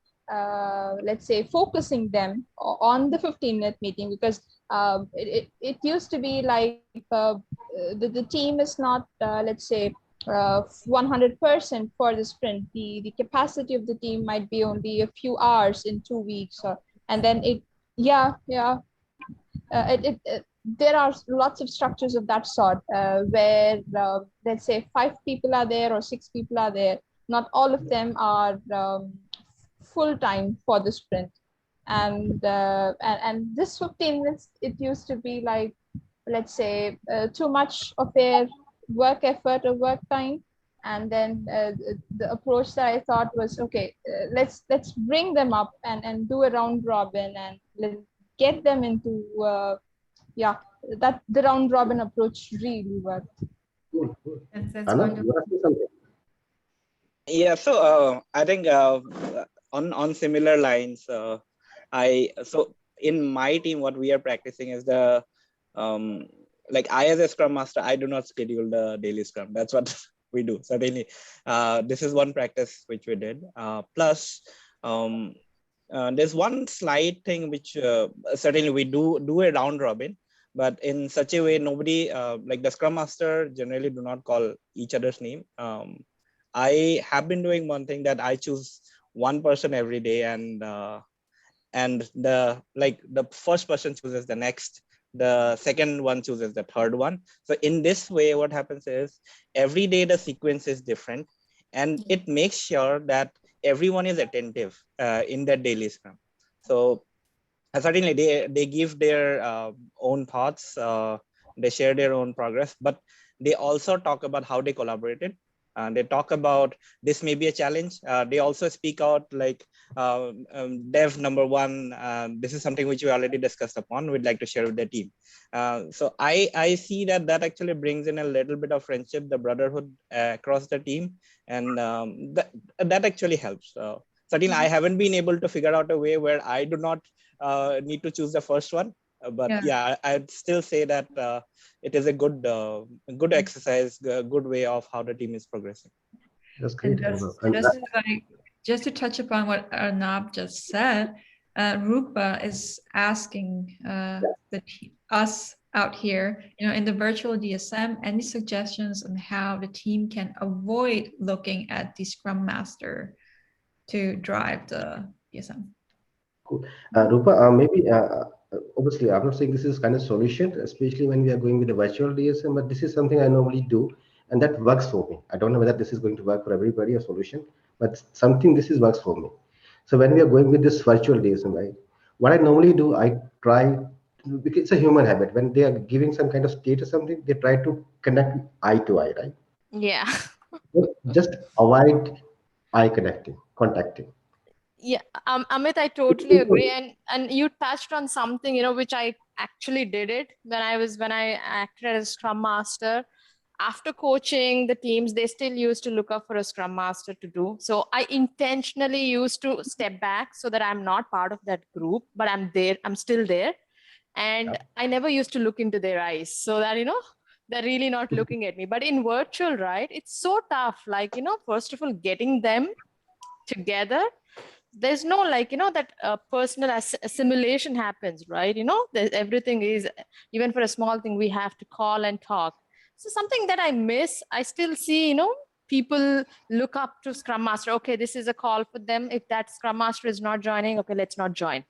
let's say, focusing them on the 15-minute meeting, because it used to be like the team is not, let's say, 100% for the sprint. The capacity of the team might be only a few hours in 2 weeks, and then there are lots of structures of that sort where let's say 5 people are there or 6 people are there. Not all of them are full-time for the sprint, and this 15 minutes, it used to be like, let's say, too much of their work effort or work time. And then the approach that I thought was, okay, let's bring them up and do a round robin, and let's get them into that the round robin approach really worked. Cool. That's wonderful. Yeah, so I think on similar lines, so in my team, what we are practicing is the like, I as a Scrum Master, I do not schedule the daily Scrum. That's what we do. Certainly, this is one practice which we did. Plus, there's one slight thing which certainly we do a round robin, but in such a way, nobody, like the Scrum Master generally do not call each other's name. I have been doing one thing, that I choose one person every day, and the first person chooses the next, the second one chooses the third one. So in this way, what happens is every day the sequence is different, and it makes sure that everyone is attentive in their daily Scrum. So certainly they give their own thoughts, they share their own progress, but they also talk about how they collaborated. They talk about this may be a challenge. They also speak out like dev number one, this is something which we already discussed upon, we'd like to share with the team. So I see that actually brings in a little bit of friendship, the brotherhood across the team, and that actually helps. Certainly, I haven't been able to figure out a way where I do not need to choose the first one. But yeah, I'd still say that it is a good exercise, a good way of how the team is progressing. That's great. Just to touch upon what Arnab just said, Rupa is asking us out here, in the virtual DSM, any suggestions on how the team can avoid looking at the Scrum Master to drive the DSM? Cool. Rupa, maybe obviously I'm not saying this is kind of solution, especially when we are going with the virtual DSM, but this is something I normally do, and that works for me. I don't know whether this is going to work for everybody, a solution, but something this is works for me. So when we are going with this virtual DSM, right, what I normally do, I try, because it's a human habit, when they are giving some kind of state or something, they try to connect eye to eye, right? Yeah. Just avoid eye contacting. Yeah, Amit, I totally agree. And you touched on something, which I actually did it when I acted as a Scrum Master. After coaching the teams, they still used to look up for a Scrum Master to do. So I intentionally used to step back so that I'm not part of that group, but I'm there, I'm still there. And I never used to look into their eyes so that, they're really not looking at me. But in virtual, right, it's so tough. Like, first of all, getting them together, there's no that personal assimilation happens, right? Everything is, even for a small thing, we have to call and talk. So something that I miss, I still see, people look up to Scrum Master. Okay, this is a call for them. If that Scrum Master is not joining, okay, let's not join.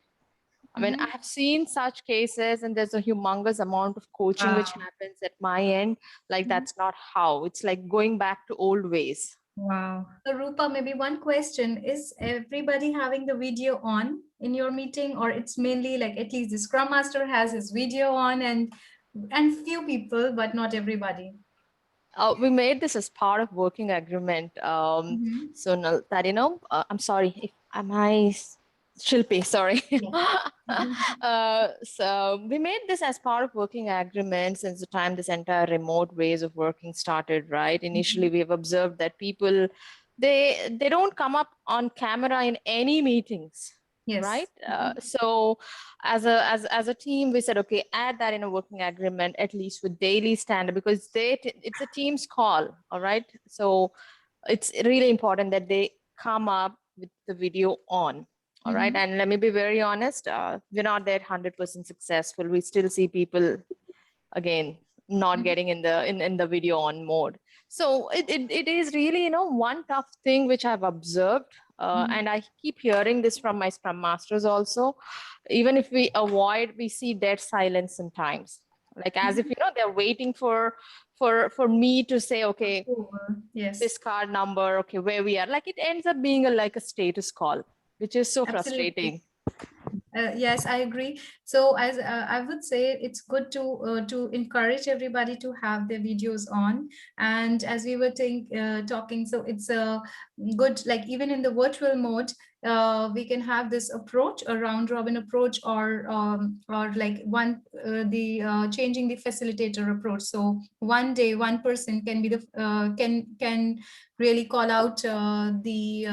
I mean, I have seen such cases, and there's a humongous amount of coaching which happens at my end. Like, that's not how. It's like going back to old ways. Wow. So Rupa, maybe one question, is everybody having the video on in your meeting, or it's mainly like at least the Scrum Master has his video on and few people, but not everybody? We made this as part of working agreement. So no, that, I'm sorry, am I Shilpi, sorry. So we made this as part of working agreement since the time this entire remote ways of working started, right? Initially, we have observed that people, they don't come up on camera in any meetings. Yes. Right. So as a team, we said, okay, add that in a working agreement, at least with daily standard, because it's a team's call. All right. So it's really important that they come up with the video on. All right. And let me be very honest, we're not that 100% successful. We still see people, again, not getting in the video on mode. So it is really, one tough thing which I've observed. And I keep hearing this from my Scrum Masters also. Even if we avoid, we see dead silence sometimes. Like as if, they're waiting for me to say, okay, yes, this card number, okay, where we are. Like it ends up being like a status call, which is so frustrating. Yes, I agree. So as I would say, it's good to encourage everybody to have their videos on. And as we were talking, so it's a good, like even in the virtual mode, we can have this approach, a round robin approach, or like changing the facilitator approach. So one day, one person can be the can really call out the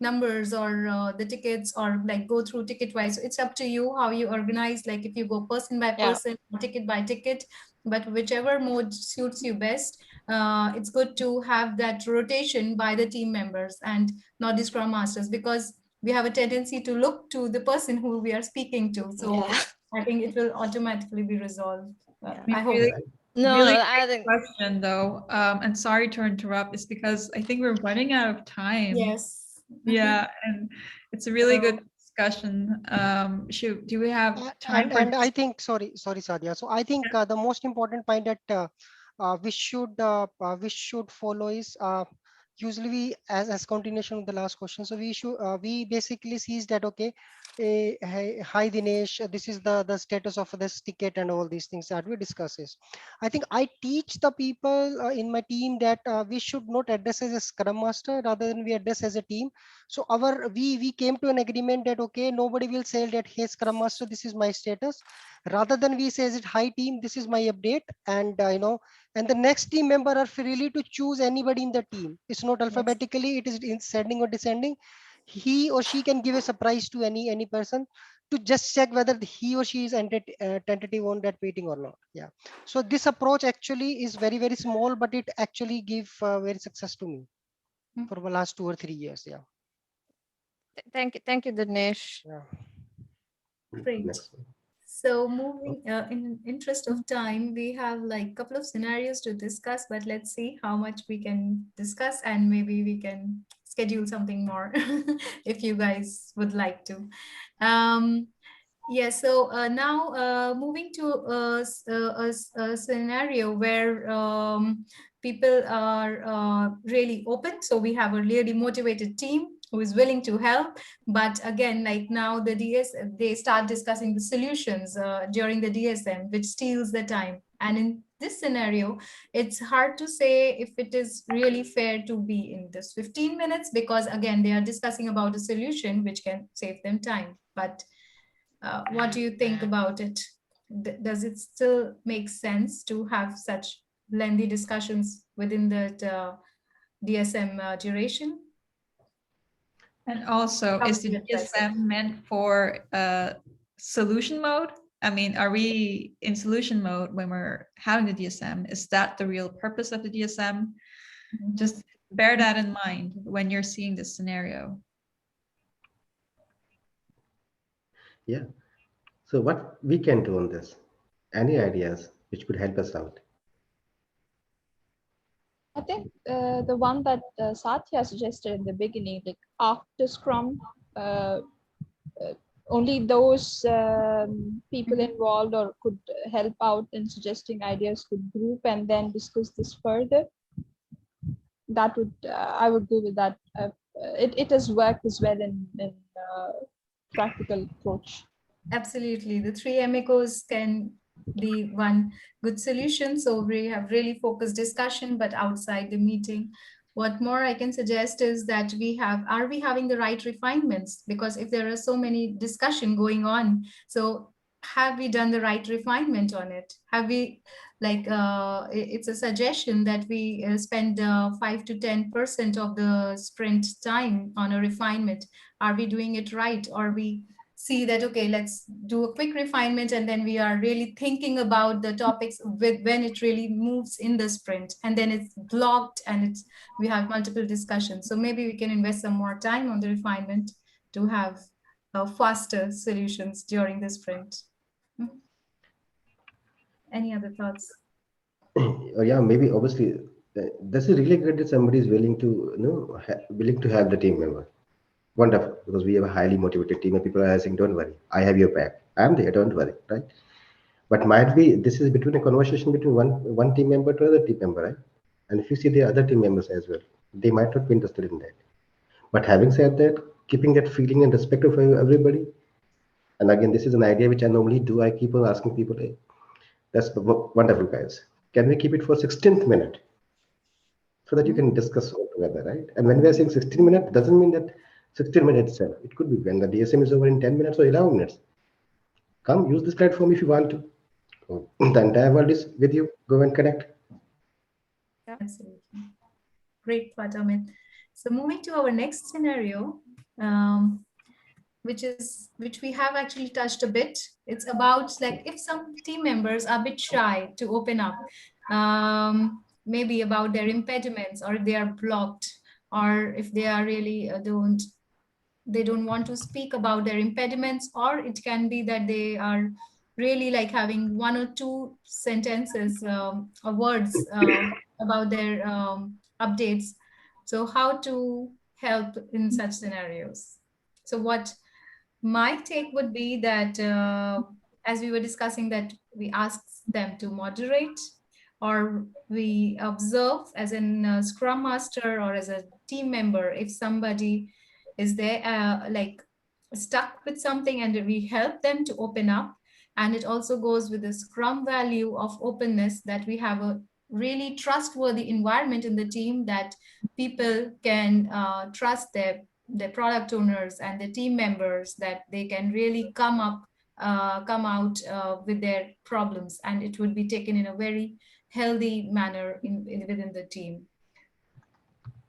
numbers or the tickets, or like go through ticket wise. So it's up to you how you organize, like if you go person by person, ticket by ticket, but whichever mode suits you best. It's good to have that rotation by the team members and not the Scrum Masters, because we have a tendency to look to the person who we are speaking to. So I think it will automatically be resolved. I hope. I think question though, and sorry to interrupt, is because I think we're running out of time. Yes. Yeah, and it's a really good discussion. Do we have time and I think, sorry, Sadia. So I think the most important point that we should follow is usually we, as continuation of the last question. So we basically sees that, okay, Hi Dinesh, this is the status of this ticket and all these things that we discuss is. I think I teach the people in my team that we should not address as a Scrum Master rather than we address as a team. So we came to an agreement that okay, nobody will say that hey Scrum Master, this is my status. Rather than we say it, hi team, this is my update, and and the next team member are freely to choose anybody in the team. It's not alphabetically, it is in ascending or descending. He or she can give a surprise to any person to just check whether he or she is tentative on that meeting or not. Yeah. So this approach actually is very small, but it actually give very success to me for the last 2 or 3 years. Yeah. Thank you, Dinesh. Yeah. Great. Next. So moving in interest of time, we have like a couple of scenarios to discuss, but let's see how much we can discuss, and maybe we can schedule something more if you guys would like to. Yeah, so now moving to a scenario where people are really open. So we have a really motivated team who is willing to help. But again, like now they start discussing the solutions during the DSM, which steals the time. And in this scenario, it's hard to say if it is really fair to be in this 15 minutes, because again, they are discussing about a solution which can save them time. But what do you think about it? Does it still make sense to have such lengthy discussions within that DSM duration? And also, How is would the you address it? DSM meant for solution mode? I mean, are we in solution mode when we're having the DSM? Is that the real purpose of the DSM? Just bear that in mind when you're seeing this scenario. Yeah. So what we can do on this? Any ideas which could help us out? I think the one that Satya suggested in the beginning, like after Scrum, only those people involved or could help out in suggesting ideas could group and then discuss this further. That would, I would go with that. It has worked as well in practical approach. Absolutely. The three amigos can be one good solution. So we have really focused discussion, but outside the meeting. What more I can suggest is that are we having the right refinements? Because if there are so many discussion going on, so have we done the right refinement on it? Have we, like, it's a suggestion that we spend 5 to 10% of the sprint time on a refinement. Are we doing it right? Or we see that, okay, let's do a quick refinement, and then we are really thinking about the topics with when it really moves in the sprint, and then it's blocked and we have multiple discussions. So maybe we can invest some more time on the refinement to have faster solutions during the sprint. Any other thoughts? Oh, yeah, maybe obviously this is really good that somebody is willing to willing to have the team member. Wonderful, because we have a highly motivated team and people are saying, don't worry, I have your back. I'm there, don't worry, right? But might be this is between a conversation between one team member to another team member, right? And if you see the other team members as well, they might not be interested in that. But having said that, keeping that feeling and respect of everybody, and again, this is an idea which I normally do. I keep on asking people, hey, that's wonderful, guys. Can we keep it for 16th minute? So that you can discuss all together, right? And when we are saying 16 minutes, doesn't mean that 16 minutes itself. It could be when the DSM is over in 10 minutes or 11 minutes. Come use this platform if you want to. The entire world is with you. Go and connect. Absolutely. Great thought, Amit. So moving to our next scenario, which we have actually touched a bit. It's about like if some team members are a bit shy to open up, maybe about their impediments, or they are blocked, or if they are really they don't want to speak about their impediments, or it can be that they are really like having one or two sentences or words about their updates. So how to help in such scenarios? So what my take would be that as we were discussing, that we ask them to moderate, or we observe as a Scrum Master or as a team member, if somebody is there like stuck with something and we help them to open up. And it also goes with the Scrum value of openness, that we have a really trustworthy environment in the team, that people can trust their product owners and the team members, that they can really come out with their problems, and it would be taken in a very healthy manner within the team.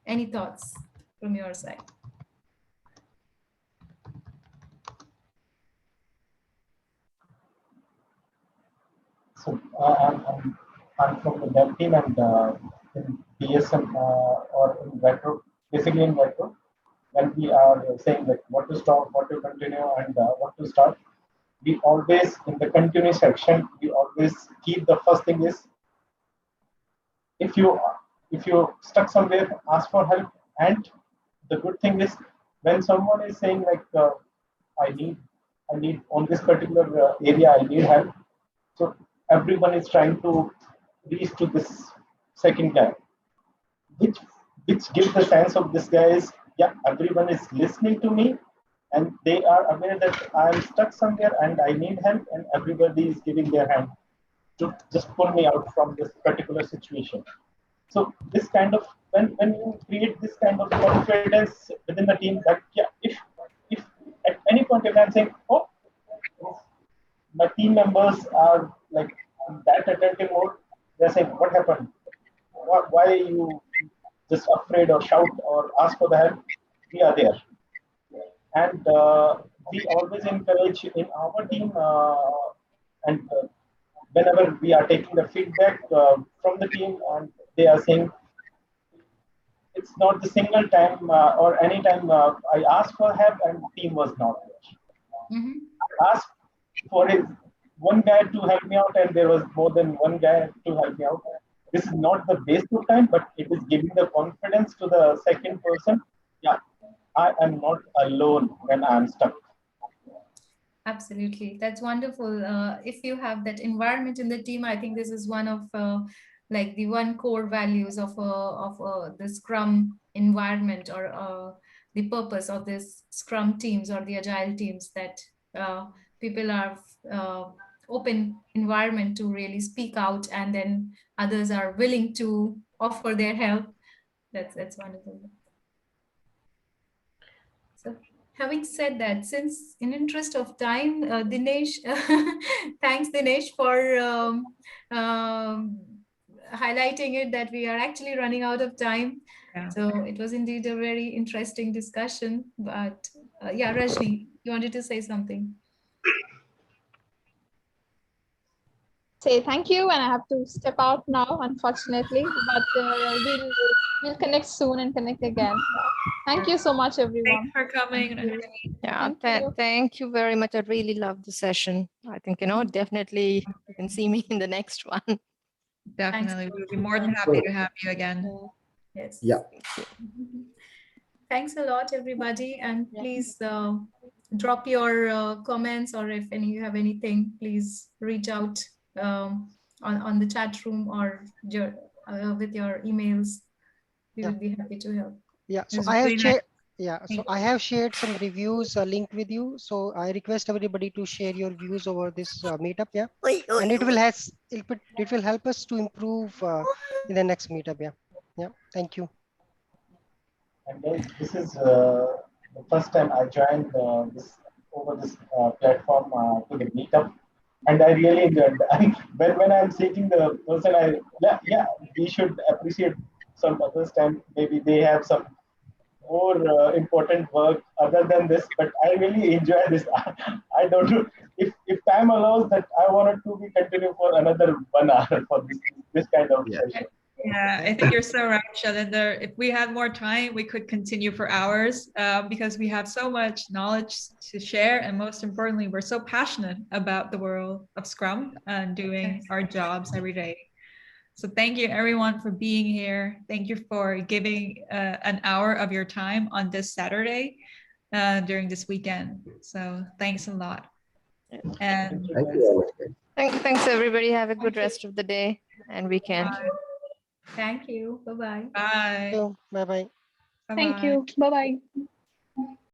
Any thoughts from your side? So I'm from the dev team, and in BSM or in retro, basically in retro, when we are saying like what to stop, what to continue, and what to start, we always, in the continue section, we always keep the first thing is, if you stuck somewhere, ask for help. And the good thing is, when someone is saying like I need on this particular area, I need help, so everyone is trying to reach to this second guy, which gives the sense of this guy is, yeah, everyone is listening to me, and they are aware that I'm stuck somewhere and I need help, and everybody is giving their hand to just pull me out from this particular situation. So this kind of, when you create this kind of confidence within the team, that yeah, if at any point in time saying, oh, my team members are like that attentive mode, they're saying, what happened? Why are you just afraid or shout or ask for the help? We are there. And we always encourage in our team, and whenever we are taking the feedback from the team, and they are saying, it's not the single time or any time I asked for help and team was not there. Mm-hmm. I asked for one guy to help me out, and there was more than one guy to help me out. This is not the waste of time, but it is giving the confidence to the second person. Yeah, I am not alone when I'm stuck. Absolutely, that's wonderful. If you have that environment in the team, I think this is one of like the one core values of the Scrum environment, or the purpose of this Scrum teams or the Agile teams, that people are open environment to really speak out, and then others are willing to offer their help. That's wonderful. So, having said that, since in interest of time, Dinesh, thanks Dinesh for highlighting it, that we are actually running out of time. Yeah. So it was indeed a very interesting discussion. But yeah, Rajni, you wanted to say something? Say thank you, and I have to step out now, unfortunately, but we'll connect soon and connect again. Thank you so much, everyone. Thanks for coming. Yeah, thank you very much. I really loved the session. I think, definitely you can see me in the next one. Definitely. We'll be more than happy to have you again. Yes. Yeah. Thanks a lot, everybody. And please drop your comments, or if you have anything, please reach out on the chat room, or with your emails. We will be happy to help. Yeah, so I have shared. Yeah, so I have shared some reviews link with you. So I request everybody to share your views over this meetup. Yeah, and it will help us to improve in the next meetup. Yeah, yeah. Thank you. And guys, this is the first time I joined this platform to the meetup, and I really enjoyed that. when I'm seeing the person, we should appreciate some others' time. Maybe they have some more important work other than this, but I really enjoy this. I don't know if time allows that I wanted to be continue for another 1 hour for this kind of session. Yeah, I think you're so right, Shalinder. If we had more time, we could continue for hours because we have so much knowledge to share. And most importantly, we're so passionate about the world of Scrum and doing our jobs every day. So thank you everyone for being here. Thank you for giving an hour of your time on this Saturday during this weekend. So thanks a lot. And thanks everybody. Have a good rest of the day and weekend. Bye. Thank you. Bye-bye. Bye. Bye-bye. Thank you. Bye-bye.